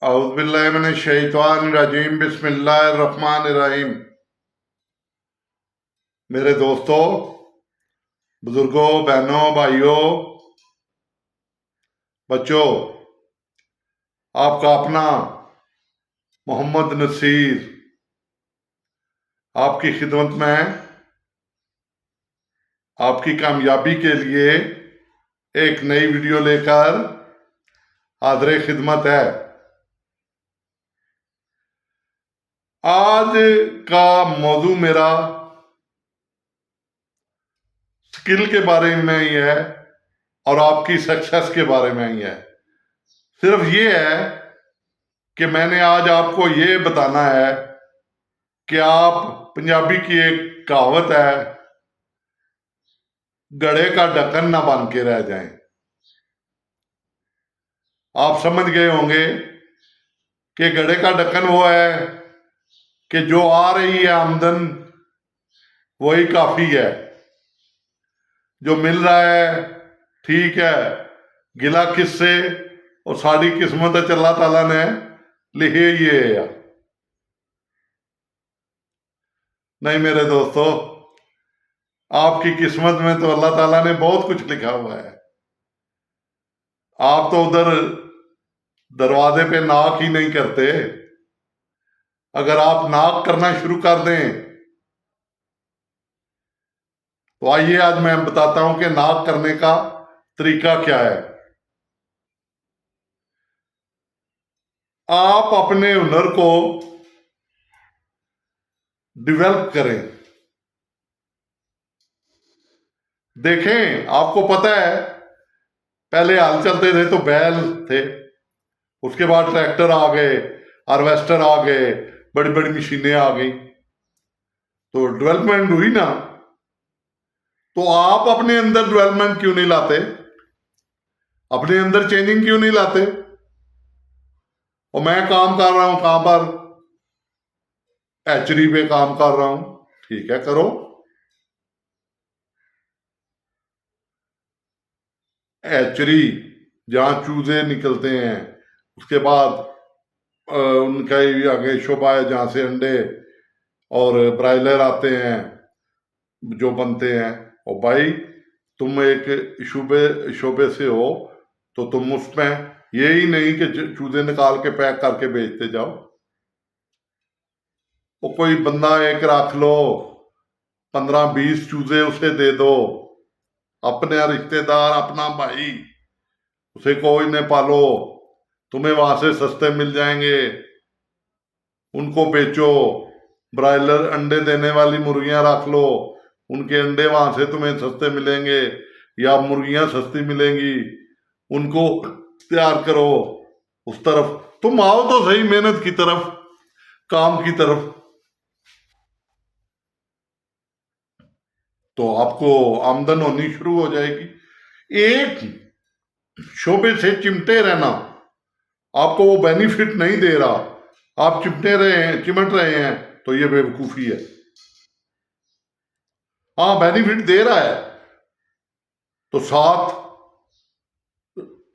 औज़ुबिल्लाहिमिनश्शैतानिर्रजीम बिस्मिल्लाहिर्रहमानिर्रहीम। मेरे दोस्तों, बुजुर्गों, बहनों, भाइयों, बच्चों, आपका अपना मोहम्मद नसीर आपकी खिदमत में आपकी कामयाबी के लिए एक नई वीडियो लेकर हाज़िर खिदमत है। आज का मौजू मेरा स्किल के बारे में ही है और आपकी सक्सेस के बारे में ही है। सिर्फ ये है कि मैंने आज आपको ये बताना है कि आप पंजाबी की एक कहावत है, घड़े का ढक्कन ना बन के रह जाएं। आप समझ गए होंगे कि घड़े का ढक्कन वो है कि जो आ रही है आमदन वही काफी है, जो मिल रहा है ठीक है, गिला किससे और साड़ी किस्मत अल्लाह ताला ने लिखी ही है। नहीं मेरे दोस्तों, आपकी किस्मत में तो अल्लाह ताला ने बहुत कुछ लिखा हुआ है। आप तो उधर दरवाजे पे नाक ही नहीं करते। अगर आप नाक करना शुरू कर दें तो आइए आज मैं बताता हूं कि नाक करने का तरीका क्या है। आप अपने हुनर को डेवलप करें। देखें, आपको पता है पहले हाल चलते थे तो बैल थे, उसके बाद ट्रैक्टर आ गए, हार्वेस्टर आ गए, बड़ी बड़ी मशीनें आ गई, तो डेवलपमेंट हुई ना। तो आप अपने अंदर डेवलपमेंट क्यों नहीं लाते? अपने अंदर चेंजिंग क्यों नहीं लाते? और मैं काम कर रहा हूं कहां पर? हैचरी पे काम कर रहा हूं। ठीक है, करो। हैचरी जहां चूजे निकलते हैं, उसके बाद उनका ही आगे शोभा है जहां से अंडे और ब्रायलर आते हैं जो बनते हैं। और भाई, तुम एक शोबे शोबे से हो तो तुम उसमें ये ही नहीं कि चूजे निकाल के पैक करके बेचते जाओ। वो कोई बंदा एक रख लो, 15-20 चूजे उसे दे दो, अपने रिश्तेदार, अपना भाई, उसे कोई ने पालो, तुम्हें वहां से सस्ते मिल जाएंगे, उनको बेचो। ब्रायलर अंडे देने वाली मुर्गियां रख लो, उनके अंडे वहां से तुम्हें सस्ते मिलेंगे या मुर्गियां सस्ती मिलेंगी, उनको तैयार करो। उस तरफ तुम आओ तो सही, मेहनत की तरफ, काम की तरफ, तो आपको आमदन होनी शुरू हो जाएगी। एक शोबे से चिमटे रहना आपको वो बेनिफिट नहीं दे रहा, आप चिमट रहे हैं, तो ये बेवकूफी है। हाँ, बेनिफिट दे रहा है तो साथ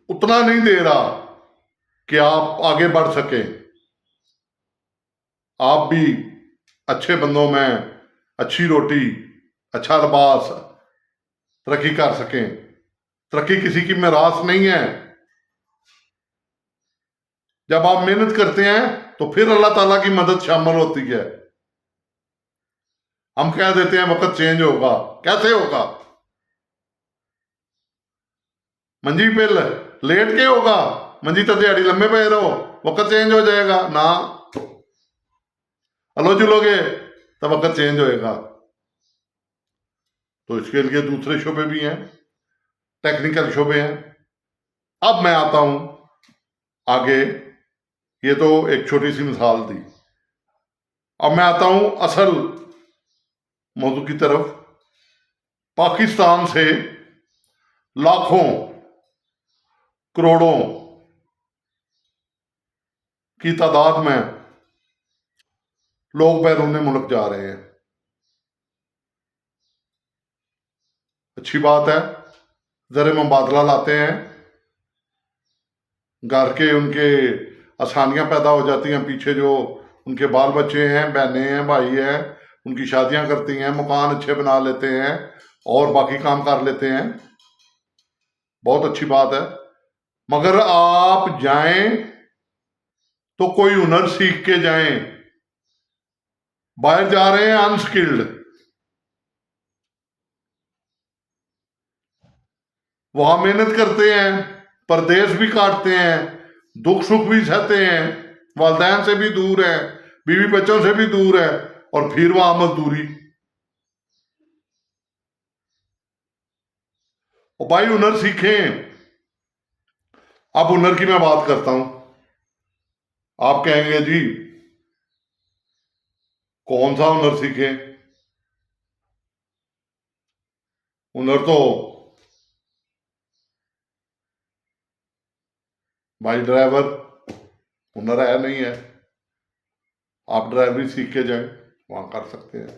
उतना नहीं दे रहा कि आप आगे बढ़ सकें, आप भी अच्छे बंदों में अच्छी रोटी, अच्छा लिबास, तरक्की कर सकें। तरक्की किसी की मिरास नहीं है। जब आप मेहनत करते हैं तो फिर अल्लाह ताला की मदद शामिल होती है। हम कह देते हैं वक्त चेंज होगा, कैसे होगा? मंजी पे लेट के होगा? मंजी तो दिहाड़ी लंबे पे रहो, वक्त चेंज हो जाएगा ना। हलो जुलोगे तो वक्त चेंज होएगा। तो इसके लिए दूसरे शोबे भी हैं, टेक्निकल शोबे हैं। अब मैं आता हूं आगे, ये तो एक छोटी सी मिसाल दी। अब मैं आता हूं असल मौजू की तरफ। पाकिस्तान से लाखों करोड़ों की तादाद में लोग बैरून मुल्क जा रहे हैं। अच्छी बात है, जरे मुबादला लाते हैं, घर के उनके आसानियां पैदा हो जाती हैं। पीछे जो उनके बाल बच्चे हैं, बहनें हैं, भाई हैं, उनकी शादियां करती हैं, मकान अच्छे बना लेते हैं और बाकी काम कर लेते हैं। बहुत अच्छी बात है। मगर आप जाएं तो कोई हुनर सीख के जाएं। बाहर जा रहे हैं अनस्किल्ड, वहां मेहनत करते हैं, परदेश भी काटते हैं, दुख सुख भी सहते हैं, वालदैन से भी दूर है, बीवी बच्चों से भी दूर है, और फिर वहां मजदूरी। और भाई हुनर सीखें। अब हुनर की मैं बात करता हूं। आप कहेंगे जी कौन सा हुनर सीखें? हुनर तो भाई ड्राइवर हुनर है नहीं है। आप ड्राइवरी सीख के जाएं, वहां कर सकते हैं।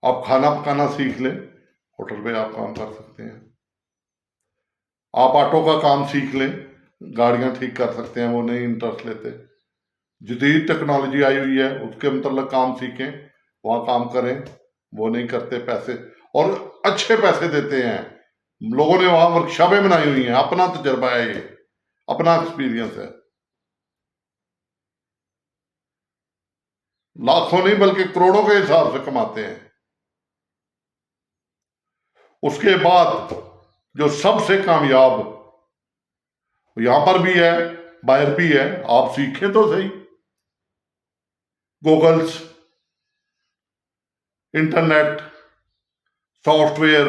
आप खाना पकाना सीख लें, होटल पे आप काम कर सकते हैं। आप ऑटो का काम सीख लें, गाड़ियां ठीक कर सकते हैं, वो नहीं इंटरेस्ट लेते। जदीद टेक्नोलॉजी आई हुई है, उसके मतलब काम सीखें, वहां काम करें। वो नहीं करते पैसे, और अच्छे पैसे देते हैं। लोगों ने वहां वर्कशॉपें बनाई हुई हैं, अपना तजर्बा है ये, अपना एक्सपीरियंस है। लाखों नहीं बल्कि करोड़ों के हिसाब से कमाते हैं। उसके बाद जो सबसे कामयाब, यहां पर भी है, बाहर भी है, आप सीखें तो सही। गूगल्स, इंटरनेट, सॉफ्टवेयर,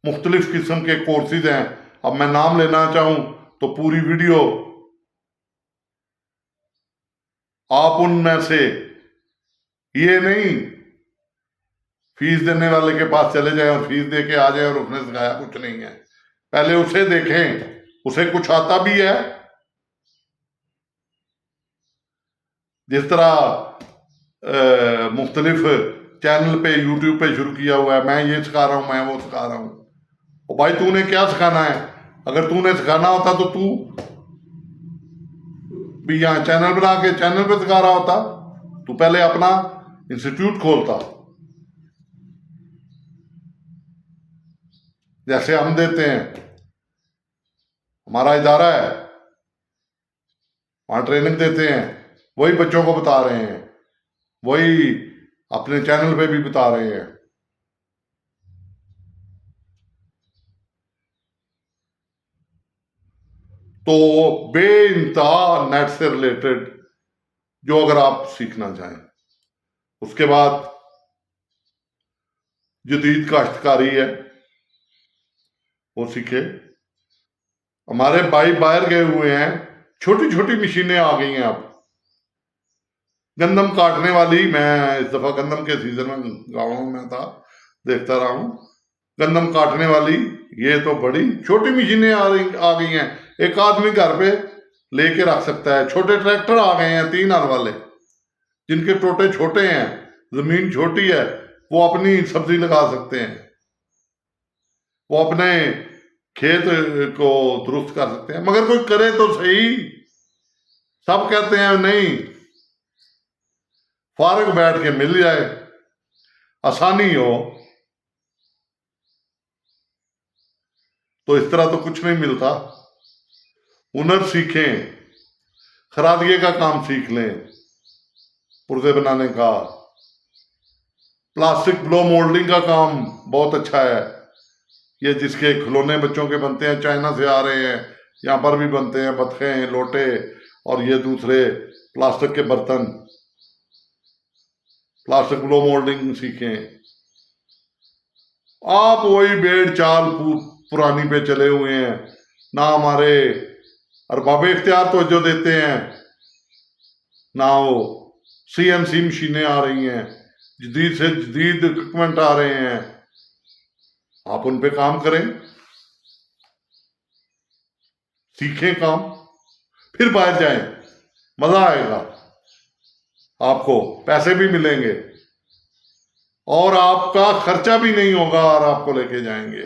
मुख्तलिफ किस्म के कोर्सेज हैं। अब मैं नाम लेना चाहूं तो पूरी वीडियो, आप उनमें से ये नहीं फीस देने वाले के पास चले जाएं और फीस दे के आ जाए और उसने सिखाया कुछ नहीं है। पहले उसे देखें, उसे कुछ आता भी है। जिस तरह मुख्तलिफ चैनल पे, यूट्यूब पे शुरू किया हुआ है, मैं ये सिखा रहा हूं, मैं वो सिखा रहा हूं। और भाई तूने क्या सिखाना है? अगर तूने सिखाना होता तो तू भी यहाँ चैनल बना के चैनल पे सिखा रहा होता। तू पहले अपना इंस्टीट्यूट खोलता, जैसे हम देते हैं। हमारा इदारा है, वहां ट्रेनिंग देते हैं, वही बच्चों को बता रहे हैं, वही अपने चैनल पे भी बता रहे हैं। तो बेइंतहा नेट से रिलेटेड जो अगर आप सीखना चाहें, उसके बाद जदीद काश्तकारी है, वो सीखे। हमारे भाई बाहर गए हुए हैं, छोटी छोटी मशीनें आ गई हैं अब। गंदम काटने वाली, मैं इस दफा गंदम के सीजन में गाँव में था, देखता रहा हूं। गंदम काटने वाली ये तो बड़ी छोटी मशीनें आ गई हैं, एक आदमी घर पे लेके रख सकता है। छोटे ट्रैक्टर आ गए हैं 3 हल वाले, जिनके टोटे छोटे हैं, जमीन छोटी है, वो अपनी सब्जी लगा सकते हैं, वो अपने खेत को दुरुस्त कर सकते हैं। मगर कोई करे तो सही। सब कहते हैं नहीं, फारग बैठ के मिल जाए, आसानी हो, तो इस तरह तो कुछ नहीं मिलता। हुनर सीखें, खरादिये का काम सीख लें, पुर्जे बनाने का, प्लास्टिक ब्लो मोल्डिंग का काम बहुत अच्छा है। ये जिसके खिलौने बच्चों के बनते हैं, चाइना से आ रहे हैं, यहाँ पर भी बनते हैं, बतखें, लोटे और ये दूसरे प्लास्टिक के बर्तन। प्लास्टिक ब्लो मोल्डिंग सीखें। आप वही भेड़ चाल पुरानी पे चले हुए हैं ना। हमारे अरबाब इख्तियार तो जो देते हैं ना, वो CNC मशीनें आ रही हैं, जदीद से जदीद इक्विपमेंट आ रहे हैं। आप उन पे काम करें, सीखें काम, फिर बाहर जाएं, मजा आएगा, आपको पैसे भी मिलेंगे और आपका खर्चा भी नहीं होगा। और आपको लेके जाएंगे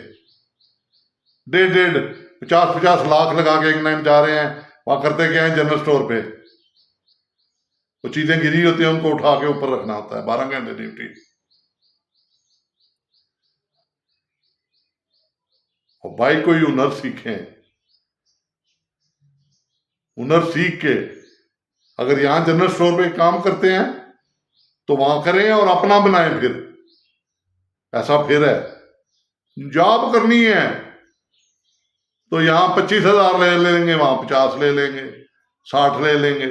1.5 50 लाख लगा के इंग्लैंड जा रहे हैं, वहां करते क्या है, जनरल स्टोर पे वो चीजें गिरी होती हैं, उनको उठा के ऊपर रखना होता है, 12 घंटे ड्यूटी। और भाई कोई हुनर सीखें, हुनर सीख के अगर यहां जनरल स्टोर पे काम करते हैं तो वहां करें और अपना बनाएं। फिर ऐसा फिर है, जॉब करनी है तो यहां 25,000 ले लेंगे, वहां 50 ले लेंगे, 60 ले लेंगे,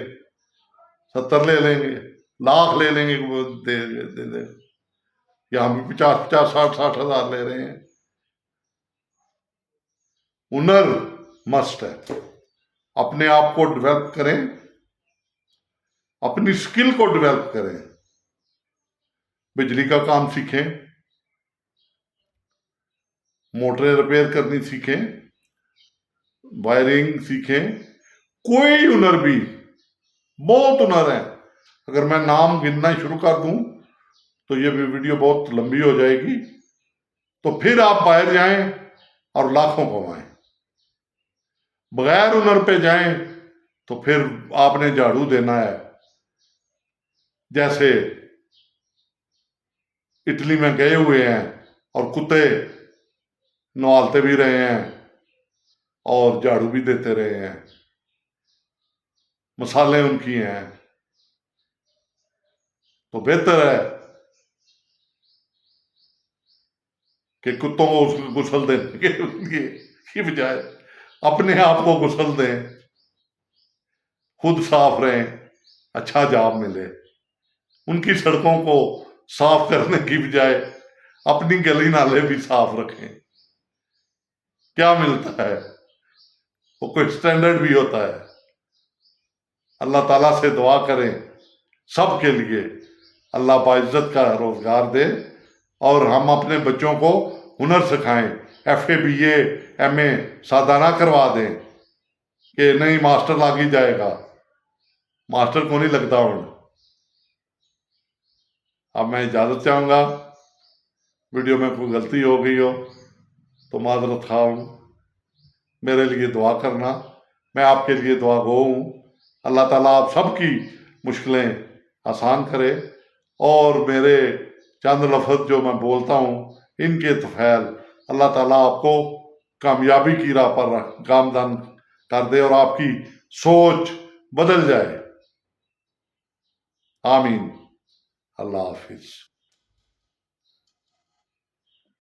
70 ले लेंगे, लाख ले लेंगे, वो दे दे। यहां भी 50-50, 60-60 हजार ले रहे हैं। हुनर मस्ट है, अपने आप को डेवलप करें, अपनी स्किल को डेवलप करें। बिजली का काम सीखें, मोटरें रिपेयर करनी सीखें, वायरिंग सीखें, कोई हुनर भी, बहुत हुनर है। अगर मैं नाम गिनना शुरू कर दूं तो ये भी वीडियो बहुत लंबी हो जाएगी। तो फिर आप बाहर जाएं और लाखों कमाएं। बगैर हुनर पे जाएं तो फिर आपने झाड़ू देना है। जैसे इटली में गए हुए हैं और कुत्ते नवालते भी रहे हैं और झाड़ू भी देते रहे हैं, मसाले उनकी हैं, तो बेहतर है कि कुत्तों को उसको गुसल देने के की बजाय अपने आप को गुसल दें, खुद साफ रहें, अच्छा जॉब मिले। उनकी सड़कों को साफ करने की बजाय अपनी गली नाले भी साफ रखें। क्या मिलता है, वो कोई स्टैंडर्ड भी होता है। अल्लाह ताला से दुआ करें सबके लिए, अल्लाह बाइज्जत का रोजगार दे और हम अपने बच्चों को हुनर सिखाएं। FA BA MA सादा ना करवा दें कि नहीं मास्टर लाग ही जाएगा, मास्टर को नहीं लगता हूं। अब मैं इजाजत चाहूंगा, वीडियो में कोई गलती हो गई हो तो माजरत खा हूं। मेरे लिए दुआ करना, मैं आपके लिए दुआ गो हूं। अल्लाह ताला आप सबकी मुश्किलें आसान करे और मेरे चंद लफ्ज जो मैं बोलता हूं इनके तफैल अल्लाह ताला आपको कामयाबी की राह पर गामदान कर दे और आपकी सोच बदल जाए। आमीन। अल्लाह हाफिज।